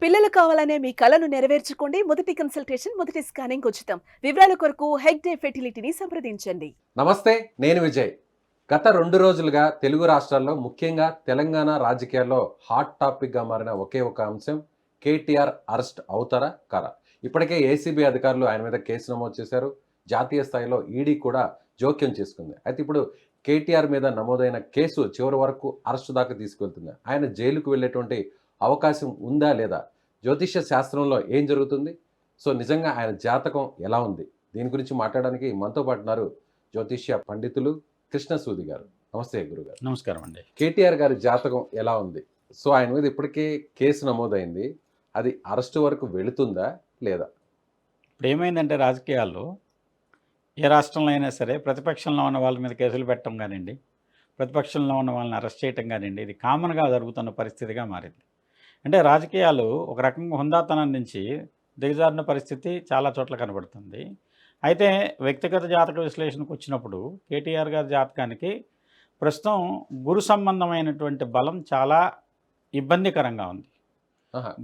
పిల్లలు కావాలనే మీ కలను నెరవేర్చుకోండి. మొదటి కన్సల్టేషన్, మొదటి స్కానింగ్ ఉచితం. వివరాల కొరకు హెగ్డే ఫెర్టిలిటీని సంప్రదించండి. నమస్తే, నేను విజయ్. గత 2 రోజులుగా తెలుగు రాష్ట్రాల్లో, ముఖ్యంగా తెలంగాణ రాజకీయాల్లో హాట్ టాపిక్‌గా మారిన ఒకే ఒక అంశం కేటీఆర్ అరెస్ట్ అవుతారా? కారా? ఇప్పటికే ఏసీబీ అధికారులు ఆయన మీద కేసు నమోదు చేశారు. జాతీయ స్థాయిలో ఈడీ కూడా జోక్యం చేసుకుంది. అయితే ఇప్పుడు కేటీఆర్ మీద నమోదైన కేసు చివరి వరకు అరెస్టు దాకా తీసుకెళ్తుంది. ఆయన జైలుకు వెళ్ళేటువంటి అవకాశం ఉందా లేదా? జ్యోతిష్య శాస్త్రంలో ఏం జరుగుతుంది? సో నిజంగా ఆయన జాతకం ఎలా ఉంది? దీని గురించి మాట్లాడడానికి మనతో పాటు ఉన్నారు జ్యోతిష్య పండితులు కృష్ణసూది గారు. నమస్తే గురుగారు. నమస్కారం అండి. కేటీఆర్ గారి జాతకం ఎలా ఉంది? సో ఆయన మీద ఇప్పటికే కేసు నమోదైంది. అది అరెస్టు వరకు వెళుతుందా లేదా? ఇప్పుడు ఏమైందంటే రాజకీయాల్లో ఏ రాష్ట్రంలో అయినా సరే ప్రతిపక్షంలో ఉన్న వాళ్ళ మీద కేసులు పెట్టడం కానివ్వండి, ప్రతిపక్షంలో ఉన్న వాళ్ళని అరెస్ట్ చేయటం కానివ్వండి, ఇది కామన్గా జరుగుతున్న పరిస్థితిగా మారింది. అంటే రాజకీయాలు ఒక రకంగా హుందాతనం నుంచి దిగజారిన పరిస్థితి చాలా చోట్ల కనబడుతుంది. అయితే వ్యక్తిగత జాతక విశ్లేషణకు వచ్చినప్పుడు కేటీఆర్ గారి జాతకానికి ప్రస్తుతం గురు సంబంధమైనటువంటి బలం చాలా ఇబ్బందికరంగా ఉంది.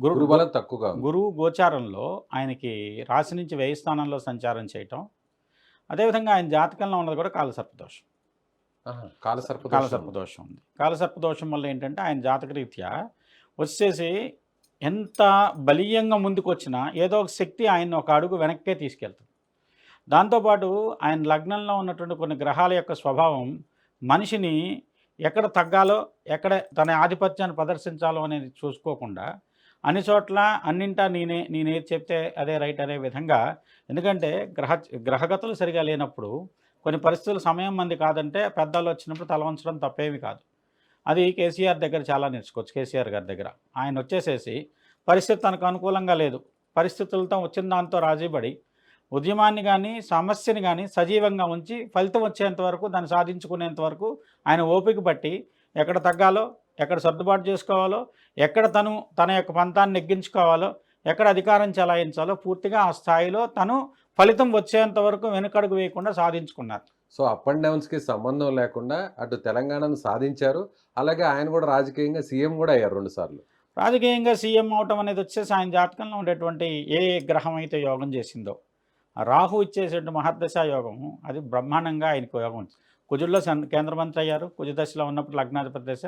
గురుబలం తక్కువగా ఉంది. గురువు గోచారంలో ఆయనకి రాశి నుంచి వ్యయ స్థానంలో సంచారం చేయటం, అదేవిధంగా ఆయన జాతకంలో ఉన్నది కూడా కాలసర్పదోషం. కాలసర్పదోషం ఉంది. కాలసర్పదోషం వల్ల ఏంటంటే ఆయన జాతకరీత్యా వచ్చేసి ఎంత బలీయంగా ముందుకు వచ్చినా ఏదో ఒక శక్తి ఆయన ఒక అడుగు వెనక్కే తీసుకెళ్తుంది. దాంతోపాటు ఆయన లగ్నంలో ఉన్నటువంటి కొన్ని గ్రహాల యొక్క స్వభావం మనిషిని ఎక్కడ తగ్గాలో, ఎక్కడ తన ఆధిపత్యాన్ని ప్రదర్శించాలో అనేది చూసుకోకుండా అన్ని చోట్ల అన్నింటా నేనేది చెప్తే అదే రైట్ అనే విధంగా. ఎందుకంటే గ్రహగతులు సరిగా లేనప్పుడు కొన్ని పరిస్థితులు సమయం మంది కాదంటే పెద్దలు వచ్చినప్పుడు తల వంచడం తప్పేమీ కాదు. అది కేసీఆర్ దగ్గర చాలా నేర్చుకోవచ్చు. కేసీఆర్ గారి దగ్గర ఆయన వచ్చేసేసి పరిస్థితి తనకు అనుకూలంగా లేదు, పరిస్థితులతో వచ్చిన దాంతో రాజీపడి ఉద్యమాన్ని కానీ సమస్యని కానీ సజీవంగా ఉంచి ఫలితం వచ్చేంత వరకు దాన్ని సాధించుకునేంత వరకు ఆయన ఓపిక పట్టి ఎక్కడ తగ్గాలో, ఎక్కడ సర్దుబాటు చేసుకోవాలో, ఎక్కడ తన యొక్క పంతాన్ని నెగ్గించుకోవాలో, ఎక్కడ అధికారం చెలాయించాలో పూర్తిగా ఆ స్థాయిలో తను ఫలితం వచ్చేంత వరకు వెనుకడుగు వేయకుండా సాధించుకున్నారు. సో అప్ అండ్ డౌన్స్కి సంబంధం లేకుండా అటు తెలంగాణను సాధించారు. అలాగే ఆయన కూడా రాజకీయంగా సీఎం కూడా అయ్యారు 2 సార్లు. రాజకీయంగా సీఎం అవటం అనేది వచ్చేసి ఆయన జాతకంలో ఉండేటువంటి ఏ గ్రహం అయితే యోగం చేసిందో, రాహు ఇచ్చేసేటువంటి మహర్దశ యోగం అది బ్రహ్మాండంగా ఆయనకు యోగం. కుజుల్లో కేంద్ర మంత్రి అయ్యారు. కుజదశలో ఉన్నప్పుడు లగ్నాధిపతి దశ.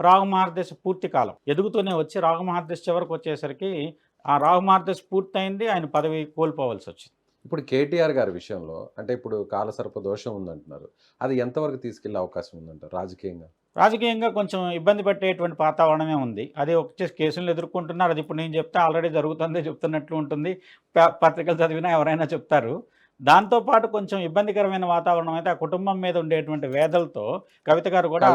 రాహు మహర్దశ పూర్తి కాలం ఎదుగుతూనే వచ్చి రాహు మహర్దశ చివరికి వచ్చేసరికి ఆ రాహు మహర్దశ పూర్తయింది, ఆయన పదవి కోల్పోవలసి వచ్చింది. ఇప్పుడు కేటీఆర్ గారి విషయంలో అంటే ఇప్పుడు కాలసర్ప దోషం ఉందంటున్నారు. అది ఎంతవరకు తీసుకెళ్లే అవకాశం ఉందంటారు రాజకీయంగా? రాజకీయంగా కొంచెం ఇబ్బంది పెట్టేటువంటి వాతావరణమే ఉంది. అది వచ్చేసి కేసులు ఎదుర్కొంటున్నారు. అది ఇప్పుడు నేను చెప్తే ఆల్రెడీ జరుగుతుంది చెప్తున్నట్లు ఉంటుంది. పత్రికలు చదివినా ఎవరైనా చెప్తారు. దాంతోపాటు కొంచెం ఇబ్బందికరమైన వాతావరణం అయితే ఆ కుటుంబం మీద ఉండేటువంటి వేదలతో కవిత గారు కూడా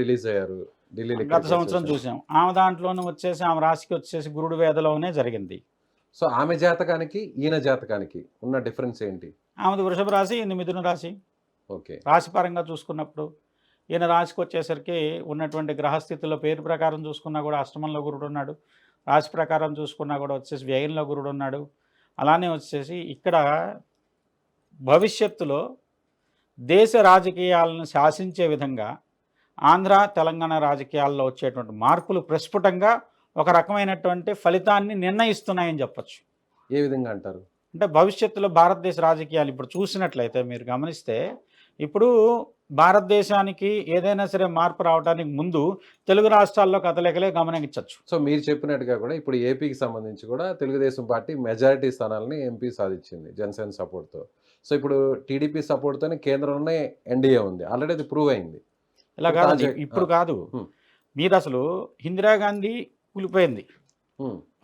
రిలీజ్ అయ్యారు. గత సంవత్సరం చూసాం. ఆమె దాంట్లోనూ వచ్చేసి ఆమె రాశికి వచ్చేసి గురుడు వేదలోనే జరిగింది. సో ఆమె జాతకానికి ఈయన జాతకానికి ఉన్న డిఫరెన్స్ ఏంటి? ఆమెది వృషభ రాశి, ఈయన మిథున రాశి. ఓకే. రాశి పరంగా చూసుకున్నప్పుడు ఈయన రాశికి వచ్చేసరికి ఉన్నటువంటి గ్రహస్థితుల్లో పేరు ప్రకారం చూసుకున్నా కూడా అష్టమంలో గురుడు ఉన్నాడు. రాశి ప్రకారం చూసుకున్నా కూడా వచ్చేసి వ్యయంలో గురుడు ఉన్నాడు. అలానే వచ్చేసి ఇక్కడ భవిష్యత్తులో దేశ రాజకీయాలను శాసించే విధంగా ఆంధ్ర తెలంగాణ రాజకీయాల్లో వచ్చేటువంటి మార్పులు ప్రస్ఫుటంగా ఒక రకమైనటువంటి ఫలితాన్ని నిర్ణయిస్తున్నాయని చెప్పచ్చు. ఏ విధంగా అంటారు? అంటే భవిష్యత్తులో భారతదేశ రాజకీయాలు ఇప్పుడు చూసినట్లయితే మీరు గమనిస్తే ఇప్పుడు భారతదేశానికి ఏదైనా సరే మార్పు రావడానికి ముందు తెలుగు రాష్ట్రాల్లో కదలికలే గమనించవచ్చు. సో మీరు చెప్పినట్టుగా కూడా ఇప్పుడు ఏపీకి సంబంధించి కూడా తెలుగుదేశం పార్టీ మెజారిటీ స్థానాలని ఎంపీ సాధించింది జనసేన సపోర్ట్తో. సో ఇప్పుడు టీడీపీ సపోర్ట్తోనే కేంద్రంలోనే ఎన్డీఏ ఉంది. ఆల్రెడీ అది ప్రూవ్ అయింది. ఇలా కాదు, ఇప్పుడు కాదు. మీరు అసలు ఇందిరాగాంధీ కూలిపోయింది,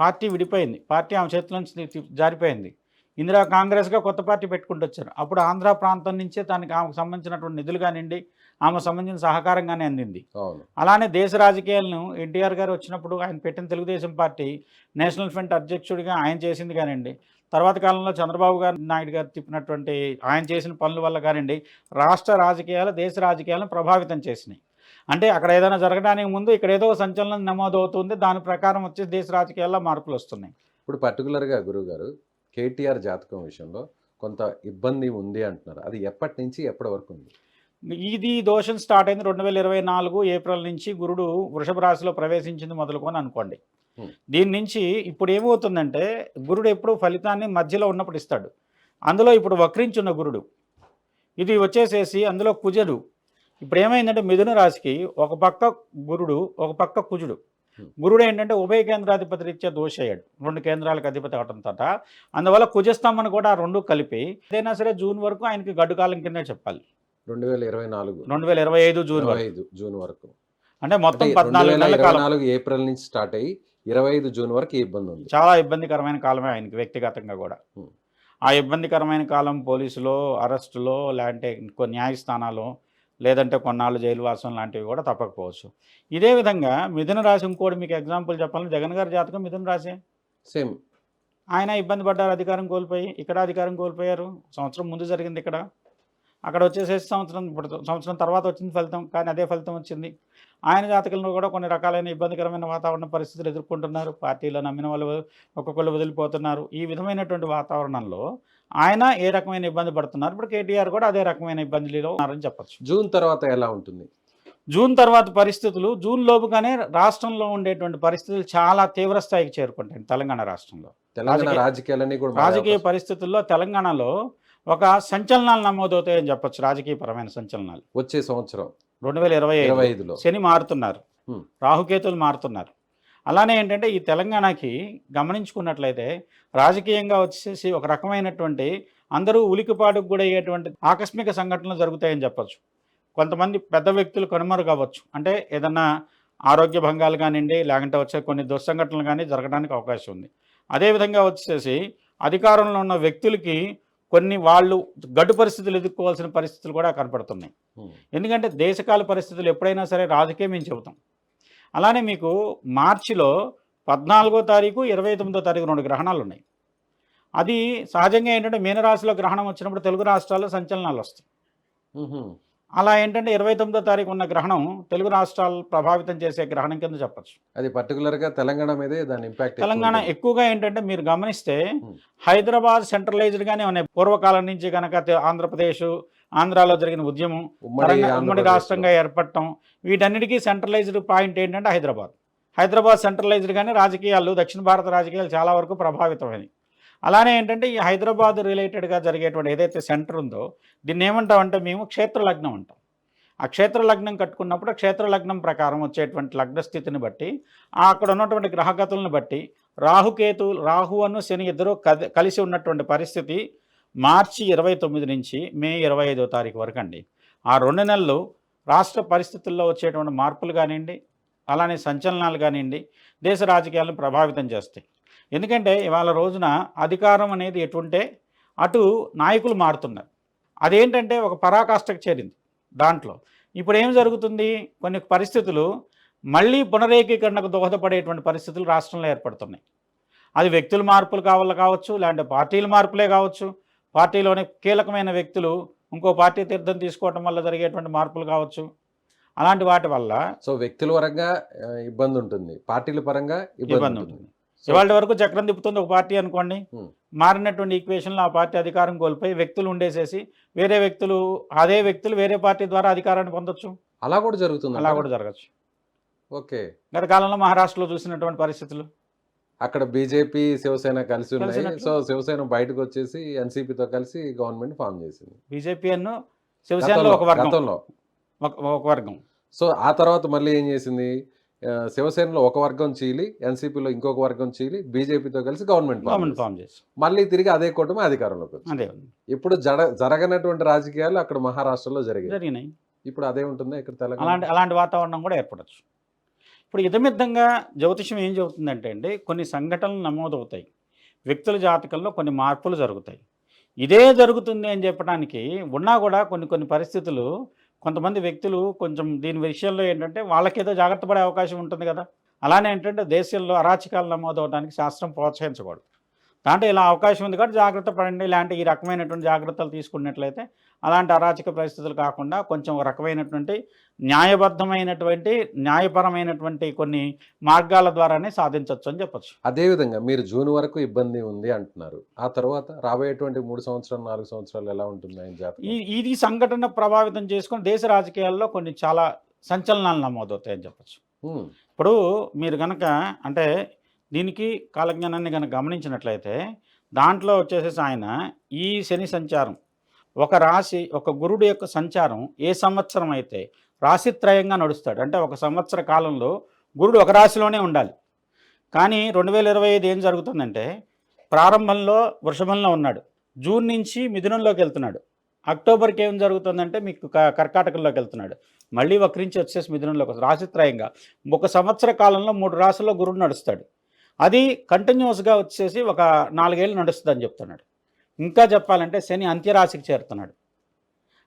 పార్టీ విడిపోయింది, పార్టీ ఆమె చేతుల నుంచి జారిపోయింది. ఇందిరా కాంగ్రెస్గా కొత్త పార్టీ పెట్టుకుంటూ వచ్చారు. అప్పుడు ఆంధ్ర ప్రాంతం నుంచే తనకి ఆమెకు సంబంధించినటువంటి నిధులు కానివ్వండి, ఆమెకు సంబంధించిన సహకారంగానే అందింది. అలానే దేశ రాజకీయాలను ఎన్టీఆర్ గారు వచ్చినప్పుడు ఆయన పెట్టిన తెలుగుదేశం పార్టీ నేషనల్ ఫ్రంట్ అధ్యక్షుడిగా ఆయన చేసింది కానివ్వండి, తర్వాత కాలంలో చంద్రబాబు నాయుడు గారు తిప్పినటువంటి ఆయన చేసిన పనుల వల్ల కానివ్వండి రాష్ట్ర రాజకీయాలు దేశ రాజకీయాలను ప్రభావితం చేసినాయి. అంటే అక్కడ ఏదైనా జరగడానికి ముందు ఇక్కడ ఏదో సంచలనం నమోదవుతుంది, దాని ప్రకారం వచ్చి దేశ రాజకీయాల్లో మార్పులు వస్తున్నాయి. ఇప్పుడు పర్టికులర్గా గురువుగారు కేటీఆర్ జాతకం విషయంలో కొంత ఇబ్బంది ఉంది అంటున్నారు. అది ఎప్పటి నుంచి ఎప్పటి వరకు ఉంది? ఇది దోషం స్టార్ట్ అయింది 2024 ఏప్రిల్ నుంచి. గురుడు వృషభ రాశిలో ప్రవేశించింది మొదలుకొని అనుకోండి. దీని నుంచి ఇప్పుడు ఏమవుతుందంటే గురుడు ఎప్పుడు ఫలితాన్ని మధ్యలో ఉన్నప్పుడు ఇస్తాడు. అందులో ఇప్పుడు వక్రించున్న గురుడు, ఇది వచ్చేసేసి అందులో కుజుడు. ఇప్పుడు ఏమైందంటే మిథున రాశికి ఒక పక్క గురుడు, ఒక పక్క కుజుడు. గురుడు ఏంటంటే ఉభయ కేంద్రాధిపతి రీత్యా దోషయ్యాడు, 2 కేంద్రాలకు అధిపతి అవడంతో. అందువల్ల కుజస్తంభన కూడా 2 కలిపి ఏదైనా సరే జూన్ వరకు ఆయనకి గడ్డు కాలం కిందే చెప్పాలి. 2025 జూన్ వరకు, అంటే మొత్తం 14 నెలల కాలం. 2024 ఏప్రిల్ నుంచి స్టార్ట్ అయ్యి 25 జూన్ వరకు ఈ ఇబ్బంది ఉంది. చాలా ఇబ్బందికరమైన కాలమే ఆయనకి వ్యక్తిగతంగా కూడా. ఆ ఇబ్బందికరమైన కాలం పోలీసులో, అరెస్టులో, లేదంటే కొన్ని న్యాయస్థానాలు, లేదంటే కొన్నాళ్ళు జైలు వాసం లాంటివి కూడా తప్పకపోవచ్చు. ఇదే విధంగా మిథున రాశి, ఇంకోటి మీకు ఎగ్జాంపుల్ చెప్పాలంటే జగన్ గారి జాతకం మిథున రాశి. సేమ్ ఆయన ఇబ్బంది పడ్డారు, అధికారం కోల్పోయి. ఇక్కడ అధికారం కోల్పోయారు, సంవత్సరం ముందు జరిగింది ఇక్కడ. అక్కడ వచ్చేసేసి సంవత్సరం తర్వాత వచ్చింది ఫలితం, కానీ అదే ఫలితం వచ్చింది. ఆయన జాతకంలో కూడా కొన్ని రకాలైన ఇబ్బందికరమైన వాతావరణ పరిస్థితులు ఎదుర్కొంటున్నారు. పార్టీలో నమ్మిన వాళ్ళు ఒక్కొక్కళ్ళు వదిలిపోతున్నారు. ఈ విధమైనటువంటి వాతావరణంలో ఆయన ఏ రకమైన ఇబ్బంది పడుతున్నారు. ఇప్పుడు కేటీఆర్ కూడా అదే రకమైన ఇబ్బందులలో ఉన్నారని చెప్పచ్చు. జూన్ తర్వాత ఎలా ఉంటుంది? జూన్ తర్వాత పరిస్థితులు, జూన్ లోపుగానే రాష్ట్రంలో ఉండేటువంటి పరిస్థితులు చాలా తీవ్ర స్థాయికి చేరుకుంటాయి. తెలంగాణ రాష్ట్రంలో రాజకీయ పరిస్థితుల్లో తెలంగాణలో ఒక సంచలనాలు నమోదవుతాయని చెప్పొచ్చు. రాజకీయపరమైన సంచలనాలు వచ్చే సంవత్సరం 2025లో శని మారుతున్నారు, రాహుకేతులు మారుతున్నారు. అలానే ఏంటంటే ఈ తెలంగాణకి గమనించుకున్నట్లయితే రాజకీయంగా వచ్చేసి ఒక రకమైనటువంటి అందరూ ఉలికిపాటుకు కూడా అయ్యేటువంటి ఆకస్మిక సంఘటనలు జరుగుతాయని చెప్పచ్చు. కొంతమంది పెద్ద వ్యక్తులు కనుమరుగవచ్చు, అంటే ఏదన్నా ఆరోగ్య భంగాలు కానివ్వండి, లేకుంటే వచ్చే కొన్ని దుస్సంఘటనలు కానీ జరగడానికి అవకాశం ఉంది. అదేవిధంగా వచ్చేసి అధికారంలో ఉన్న వ్యక్తులకి కొన్ని వాళ్ళు గడ్డు పరిస్థితులు ఎదుర్కోవాల్సిన పరిస్థితులు కూడా కనపడుతున్నాయి. ఎందుకంటే దేశకాల పరిస్థితులు ఎప్పుడైనా సరే రాజకీయం మేము చెబుతాం. అలానే మీకు మార్చిలో 14వ తారీఖు 29వ తారీఖు 2 గ్రహణాలు ఉన్నాయి. అది సహజంగా ఏంటంటే మీనరాశిలో గ్రహణం వచ్చినప్పుడు తెలుగు రాష్ట్రాల్లో సంచలనాలు వస్తాయి. అలా ఏంటంటే 29వ తారీఖు ఉన్న గ్రహణం తెలుగు రాష్ట్రాలు ప్రభావితం చేసే గ్రహణం కింద చెప్పచ్చు. అది పర్టికులర్గా తెలంగాణ మీదే దాని ఇంపాక్ట్. తెలంగాణ ఎక్కువగా ఏంటంటే మీరు గమనిస్తే హైదరాబాద్ సెంట్రలైజ్డ్గానే ఉన్నాయి. పూర్వకాలం నుంచి కనుక ఆంధ్రప్రదేశ్, ఆంధ్రాలో జరిగిన ఉద్యమం, ఉమ్మడి రాష్ట్రంగా ఏర్పడటం, వీటన్నిటికీ సెంట్రలైజ్డ్ పాయింట్ ఏంటంటే హైదరాబాద్ సెంట్రలైజ్డ్గానే రాజకీయాలు, దక్షిణ భారత రాజకీయాలు చాలా వరకు ప్రభావితమైనవి. అలానే ఏంటంటే ఈ హైదరాబాద్ రిలేటెడ్గా జరిగేటువంటి ఏదైతే సెంటర్ ఉందో దీన్ని ఏమంటామంటే మేము క్షేత్రలగ్నం అంటాం. ఆ క్షేత్రలగ్నం కట్టుకున్నప్పుడు క్షేత్రలగ్నం ప్రకారం వచ్చేటువంటి లగ్న స్థితిని బట్టి, అక్కడ ఉన్నటువంటి గ్రహగతులను బట్టి రాహువును శని ఇద్దరు కలిసి ఉన్నటువంటి పరిస్థితి మార్చి 29 నుంచి మే 25వ తారీఖు వరకు అండి. ఆ 2 నెలలు రాష్ట్ర పరిస్థితుల్లో వచ్చేటువంటి మార్పులు కానివ్వండి, అలానే సంచలనాలు కానివ్వండి, దేశ రాజకీయాలను ప్రభావితం చేస్తాయి. ఎందుకంటే ఇవాళ రోజున అధికారం అనేది ఎటుంటే అటు నాయకులు మారుతున్నారు. అదేంటంటే ఒక పరాకాష్ఠకు చేరింది. దాంట్లో ఇప్పుడు ఏం జరుగుతుంది, కొన్ని పరిస్థితులు మళ్ళీ పునరేకీకరణకు దోహదపడేటువంటి పరిస్థితులు రాష్ట్రంలో ఏర్పడుతున్నాయి. అది వ్యక్తుల మార్పులు కావచ్చు, లేదంటే పార్టీల మార్పులే కావచ్చు, పార్టీలోని కీలకమైన వ్యక్తులు ఇంకో పార్టీ తీర్థం తీసుకోవడం వల్ల జరిగేటువంటి మార్పులు కావచ్చు. అలాంటి వాటి వల్ల వ్యక్తుల పరంగా ఇబ్బంది ఉంటుంది, పార్టీల పరంగా ఇబ్బంది ఉంటుంది. ఇవాళ వరకు చక్రం తిప్పుతుంది ఒక పార్టీ అనుకోండి, మారినటువంటి ఈక్వేషన్లో ఆ పార్టీ అధికారం కోల్పోయి వ్యక్తులు ఉండేసేసి అదే వ్యక్తులు వేరే పార్టీ ద్వారా అధికారాన్ని పొందొచ్చు. అలా కూడా జరుగుతుంది, అలా కూడా జరగచ్చు. ఓకే. గత కాలంలో మహారాష్ట్రలో చూసినటువంటి పరిస్థితులు, అక్కడ బీజేపీ శివసేన కలిసి ఉన్నాయి. సో శివసేన బయటకు వచ్చేసి ఎన్సీపీతో కలిసి గవర్నమెంట్ ఫామ్ చేసింది. బీజేపీ అನ್ನು శివసేనలో ఒక వర్గం. సో ఆ తర్వాత మళ్ళీ ఏం చేసింది, శివసేనలో ఒక వర్గం చీలి, ఎన్సీపీలో ఇంకొక వర్గం చీలి, బీజేపీతో కలిసి గవర్నమెంట్ ఫామ్ చేసి మళ్ళీ తిరిగి అదే కూటమి అధికారంలోకి వచ్చింది. ఇప్పుడు జరగనటువంటి రాజకీయాలు అక్కడ మహారాష్ట్రలో జరిగినాయి. ఇప్పుడు అదే ఉంటుందా ఇక్కడ తెలంగాణ? అలాంటి వాతావరణం కూడా ఏర్పడచ్చు. ఇప్పుడు ఇదమిద్దంగా జ్యోతిషం ఏం చెబుతుందంటే అండి, కొన్ని సంఘటనలు నమోదవుతాయి, వ్యక్తుల జాతకంలో కొన్ని మార్పులు జరుగుతాయి. ఇదే జరుగుతుంది అని చెప్పడానికి ఉన్నా కూడా కొన్ని పరిస్థితులు, కొంతమంది వ్యక్తులు కొంచెం దీని విషయంలో ఏంటంటే వాళ్ళకేదో జాగ్రత్త పడే అవకాశం ఉంటుంది కదా. అలానే ఏంటంటే దేశంలో అరాచకాలు నమోదవడానికి శాస్త్రం ప్రోత్సహించకూడదు. దాంట్లో ఇలా అవకాశం ఉంది కాబట్టి జాగ్రత్త పడండి, ఇలాంటి ఈ రకమైనటువంటి జాగ్రత్తలు తీసుకున్నట్లయితే అలాంటి అరాచక పరిస్థితులు కాకుండా కొంచెం రకమైనటువంటి న్యాయపరమైనటువంటి కొన్ని మార్గాల ద్వారానే సాధించవచ్చు అని చెప్పచ్చు. అదేవిధంగా మీరు జూన్ వరకు ఇబ్బంది ఉంది అంటున్నారు, ఆ తర్వాత రాబోయేటువంటి 3 సంవత్సరాలు 4 సంవత్సరాలు ఎలా ఉంటుంది? ఇది సంఘటన ప్రభావితం చేసుకొని దేశ రాజకీయాల్లో కొన్ని చాలా సంచలనాలు నమోదవుతాయని చెప్పచ్చు. ఇప్పుడు మీరు కనుక అంటే దీనికి కాలజ్ఞానాన్ని కనుక గమనించినట్లయితే దాంట్లో వచ్చేసేసి ఆయన ఈ శని సంచారం ఒక రాశి ఒక గురుడు యొక్క సంచారం ఏ సంవత్సరం అయితే రాశిత్రయంగా నడుస్తాడు, అంటే ఒక సంవత్సర కాలంలో గురుడు ఒక రాశిలోనే ఉండాలి. కానీ 2025 ఏం జరుగుతుందంటే ప్రారంభంలో వృషభంలో ఉన్నాడు, జూన్ నుంచి మిథునంలోకి వెళ్తున్నాడు, అక్టోబర్కి ఏం జరుగుతుందంటే మీకు కర్కాటకంలోకి వెళ్తున్నాడు, మళ్ళీ వక్రించి వచ్చేసి మిథునంలోకి వస్తుంది. రాశిత్రయంగా ఒక సంవత్సర కాలంలో 3 రాశుల్లో గురుడు నడుస్తాడు. అది కంటిన్యూస్గా వచ్చేసి ఒక 4 ఏళ్ళు నడుస్తుంది అని చెప్తున్నాడు. ఇంకా చెప్పాలంటే శని అంత్యరాశికి చేరుతున్నాడు.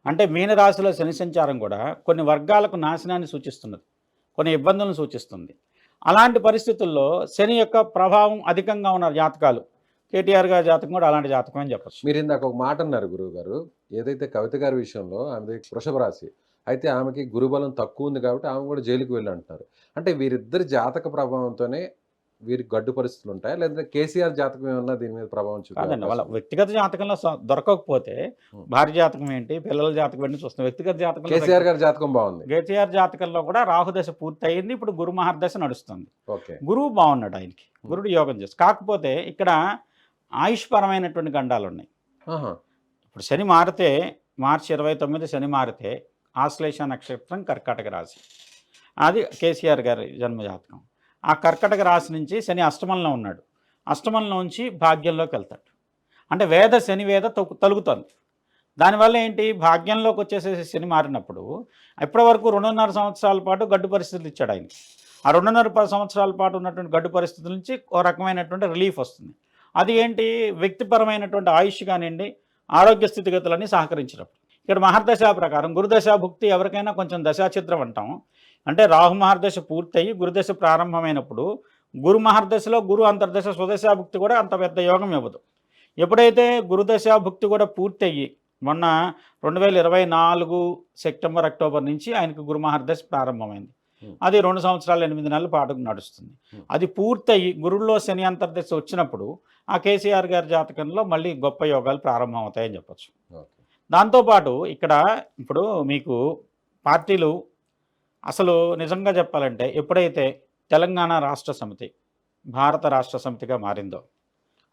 అంటే మీనరాశిలో శని సంచారం కూడా కొన్ని వర్గాలకు నాశనాన్ని సూచిస్తున్నది, కొన్ని ఇబ్బందులను సూచిస్తుంది. అలాంటి పరిస్థితుల్లో శని యొక్క ప్రభావం అధికంగా ఉన్న జాతకాలు, కేటీఆర్ గారి జాతకం కూడా అలాంటి జాతకం అని చెప్పచ్చు. మీరు ఇందాక ఒక మాట అన్నారు గురువు గారు, ఏదైతే కవిత గారి విషయంలో ఆమెది వృషభ రాశి అయితే ఆమెకి గురుబలం తక్కువ ఉంది కాబట్టి ఆమె కూడా జైలుకి వెళ్ళి అంటున్నారు. అంటే వీరిద్దరి జాతక ప్రభావంతోనే వీరికి గడ్డు పరిస్థితులు ఉంటాయి, లేదంటే కేసీఆర్ జాతకం ఏమన్నా దీని మీద ప్రభావం కాదండి, వాళ్ళ చూపాలి? వ్యక్తిగత జాతకంలో దొరకకపోతే భార్య జాతకం ఏంటి, పిల్లల జాతకం ఏంటి చూస్తాం. వ్యక్తిగత జాతకంలో కేసీఆర్ గారి జాతకం బాగుంది. కేటీఆర్ జాతకంలో కూడా రాహుదశ పూర్తయింది, ఇప్పుడు గురు మహర్దశ నడుస్తుంది. ఓకే. గురువు బాగున్నాడు, ఆయనకి గురుడు యోగం చేసి. కాకపోతే ఇక్కడ ఆయుష్పరమైనటువంటి గండాలు ఉన్నాయి. ఆహా. ఇప్పుడు శని మారితే మార్చి 29 శని మారితే ఆశ్లేష నక్షత్రం కర్కాటక రాశి, అది కేసీఆర్ గారి జన్మజాతకం. ఆ కర్కాటక రాశి నుంచి శని అష్టమంలో ఉన్నాడు, అష్టమంలోంచి భాగ్యంలోకి వెళ్తాడు. అంటే వేద శని వేద తొలుగుతుంది. దానివల్ల ఏంటి, భాగ్యంలోకి వచ్చేసేసి శని మారినప్పుడు ఇప్పటి వరకు 2.5 సంవత్సరాల పాటు గడ్డు పరిస్థితులు ఇచ్చాడు ఆయనకి. ఆ 2.5 సంవత్సరాల పాటు ఉన్నటువంటి గడ్డు పరిస్థితుల నుంచి ఓ రకమైనటువంటి రిలీఫ్ వస్తుంది. అది ఏంటి, వ్యక్తిపరమైనటువంటి ఆయుష్ కానివ్వండి, ఆరోగ్య స్థితిగతులన్నీ సహకరించినప్పుడు. ఇక్కడ మహర్దశ ప్రకారం గురుదశ భుక్తి ఎవరికైనా కొంచెం దశాచిత్రం అంటాం. అంటే రాహు మహర్దశ పూర్తయి గురుదశ ప్రారంభమైనప్పుడు గురు మహర్దశలో గురు అంతర్దశ స్వదశాభుక్తి కూడా అంత పెద్ద యోగం ఇవ్వదు. ఎప్పుడైతే గురుదశాభుక్తి కూడా పూర్తయ్యి మొన్న 2024 సెప్టెంబర్ అక్టోబర్ నుంచి ఆయనకు గురు మహర్దశ ప్రారంభమైంది. అది 2 సంవత్సరాలు 8 నెలల పాటు నడుస్తుంది. అది పూర్తయి గురుల్లో శని అంతర్దశ వచ్చినప్పుడు ఆ కేసీఆర్ గారి జాతకంలో మళ్ళీ గొప్ప యోగాలు ప్రారంభం అవుతాయని చెప్పచ్చు. దాంతోపాటు ఇక్కడ ఇప్పుడు మీకు పార్టీలు అసలు నిజంగా చెప్పాలంటే ఎప్పుడైతే తెలంగాణ రాష్ట్ర సమితి భారత రాష్ట్ర సమితిగా మారిందో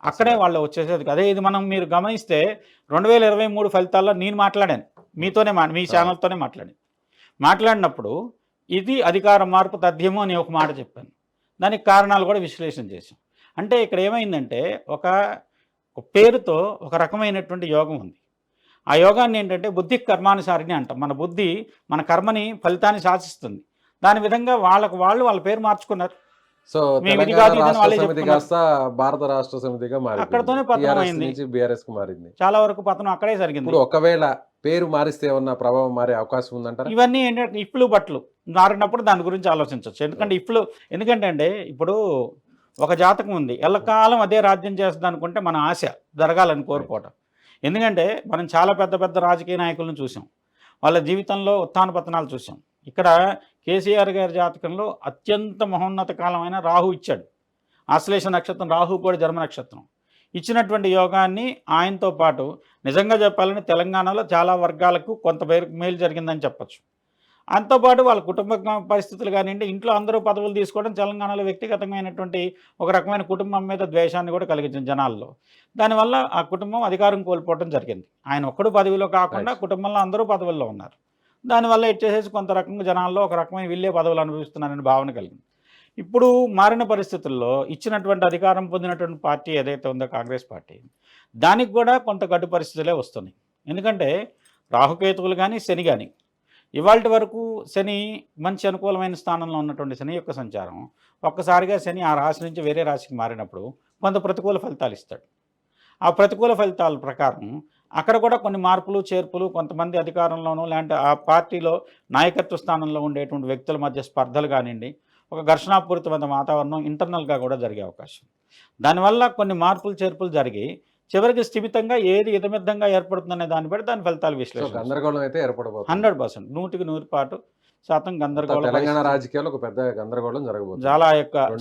అక్కడే వాళ్ళు వచ్చేసేది. అదే ఇది మీరు గమనిస్తే 2023 ఫలితాల్లో నేను మాట్లాడాను మీతోనే, మీ ఛానల్తోనే మాట్లాడినప్పుడు ఇది అధికార మార్పు తథ్యము అని ఒక మాట చెప్పాను. దానికి కారణాలు కూడా విశ్లేషణ చేశాం. అంటే ఇక్కడ ఏమైందంటే ఒక పేరుతో ఒక రకమైనటువంటి యోగం ఉంది. ఆ యోగాన్ని ఏంటంటే బుద్ధి కర్మానుసారిని అంటాం. మన బుద్ధి మన కర్మని ఫలితాన్ని శాసిస్తుంది. దాని విధంగా వాళ్ళ పేరు మార్చుకున్నారు. సో మేము ఇది తెలంగాణ కాదు, ఇదని రాష్ట్ర వాళ్ళే సమితి చెప్పుకున్నారు. కాస్త భారత రాష్ట్ర సమితిగా మారింది. అక్కడతోనే పతనం TRS అయింది. నుంచి BRS కు మారింది. చాలా వరకు పతనం అక్కడే జరిగింది. ఇప్పుడు ఒకవేళ పేరు మారిస్తే ఏమన్నా ప్రభావం మారే అవకాశం ఉందంటారా? ఇవన్నీ ఏంటంటే ఇఫ్లు బట్లు మారినప్పుడు దాని గురించి ఆలోచించవచ్చు. ఎందుకంటే అండి ఇప్పుడు ఒక జాతకం ఉంది, ఎల్లకాలం అదే రాజ్యం చేస్తుంది అనుకుంటే మన ఆశ జరగాలని కోరుకోవటం. ఎందుకంటే మనం చాలా పెద్ద పెద్ద రాజకీయ నాయకులను చూసాం, వాళ్ళ జీవితంలో ఉత్థాన పతనాలు చూసాం. ఇక్కడ కేసీఆర్ గారి జాతకంలో అత్యంత మహోన్నత కాలమైన రాహు ఇచ్చాడు. ఆశ్లేష నక్షత్రం రాహు కూడా జన్మ నక్షత్రం ఇచ్చినటువంటి యోగాన్ని ఆయనతో పాటు నిజంగా చెప్పాలంటే తెలంగాణలో చాలా వర్గాలకు కొంత మేలు జరిగిందని చెప్పచ్చు. అంతోపాటు వాళ్ళ కుటుంబ పరిస్థితులు కానివ్వండి, ఇంట్లో అందరూ పదవులు తీసుకోవడం తెలంగాణలో వ్యక్తిగతమైనటువంటి ఒక రకమైన కుటుంబం మీద ద్వేషాన్ని కూడా కలిగించింది జనాల్లో. దానివల్ల ఆ కుటుంబం అధికారం కోల్పోవడం జరిగింది. ఆయన ఒక్కడు పదవిలో కాకుండా కుటుంబంలో అందరూ పదవుల్లో ఉన్నారు. దానివల్ల ఇచ్చేసేసి కొంత రకంగా జనాల్లో ఒక రకమైన వీళ్ళే పదవులు అనుభవిస్తున్నారనే భావన కలిగింది. ఇప్పుడు మారిన పరిస్థితుల్లో ఇచ్చినటువంటి అధికారం పొందినటువంటి పార్టీ ఏదైతే ఉందో కాంగ్రెస్ పార్టీ, దానికి కూడా కొంత గడ్డు పరిస్థితులే వస్తున్నాయి. ఎందుకంటే రాహుకేతువులు కానీ శని కానీ ఇవాళ వరకు శని మంచి అనుకూలమైన స్థానంలో ఉన్నటువంటి శని యొక్క సంచారం ఒక్కసారిగా శని ఆ రాశి నుంచి వేరే రాశికి మారినప్పుడు కొంత ప్రతికూల ఫలితాలు ఇస్తాడు. ఆ ప్రతికూల ఫలితాల ప్రకారం అక్కడ కూడా కొన్ని మార్పులు చేర్పులు, కొంతమంది అధికారంలోనూ లేదంటే ఆ పార్టీలో నాయకత్వ స్థానంలో ఉండేటువంటి వ్యక్తుల మధ్య స్పర్ధలు కానివ్వండి, ఒక ఘర్షణాపూరితమైన వాతావరణం ఇంటర్నల్గా కూడా జరిగే అవకాశం. దానివల్ల కొన్ని మార్పులు చేర్పులు జరిగి చివరికి స్థిమితంగా ఏది ఇతమిద్దంగా ఏర్పడుతుందనే దాన్ని బట్టి దాని ఫలితాలు విశ్లేషణ. గందరగోళం అయితే ఏర్పడబోతుంది. 100%, 100% గందరగోళం. తెలంగాణ రాజకీయాల్లో ఒక పెద్ద గందరగోళం జరగబోతుంది.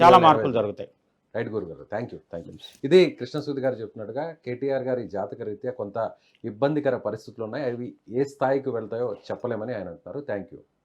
చాలా మార్పులు జరుగుతాయి. రైట్ గురుగారు, థ్యాంక్ యూ. ఇది కృష్ణసూది గారు చెప్పినట్టుగా కేటీఆర్ గారి జాతక రీత్యా కొంత ఇబ్బందికర పరిస్థితులు ఉన్నాయి, అవి ఏ స్థాయికి వెళ్తాయో చెప్పలేమని ఆయన అంటున్నారు. Thank you.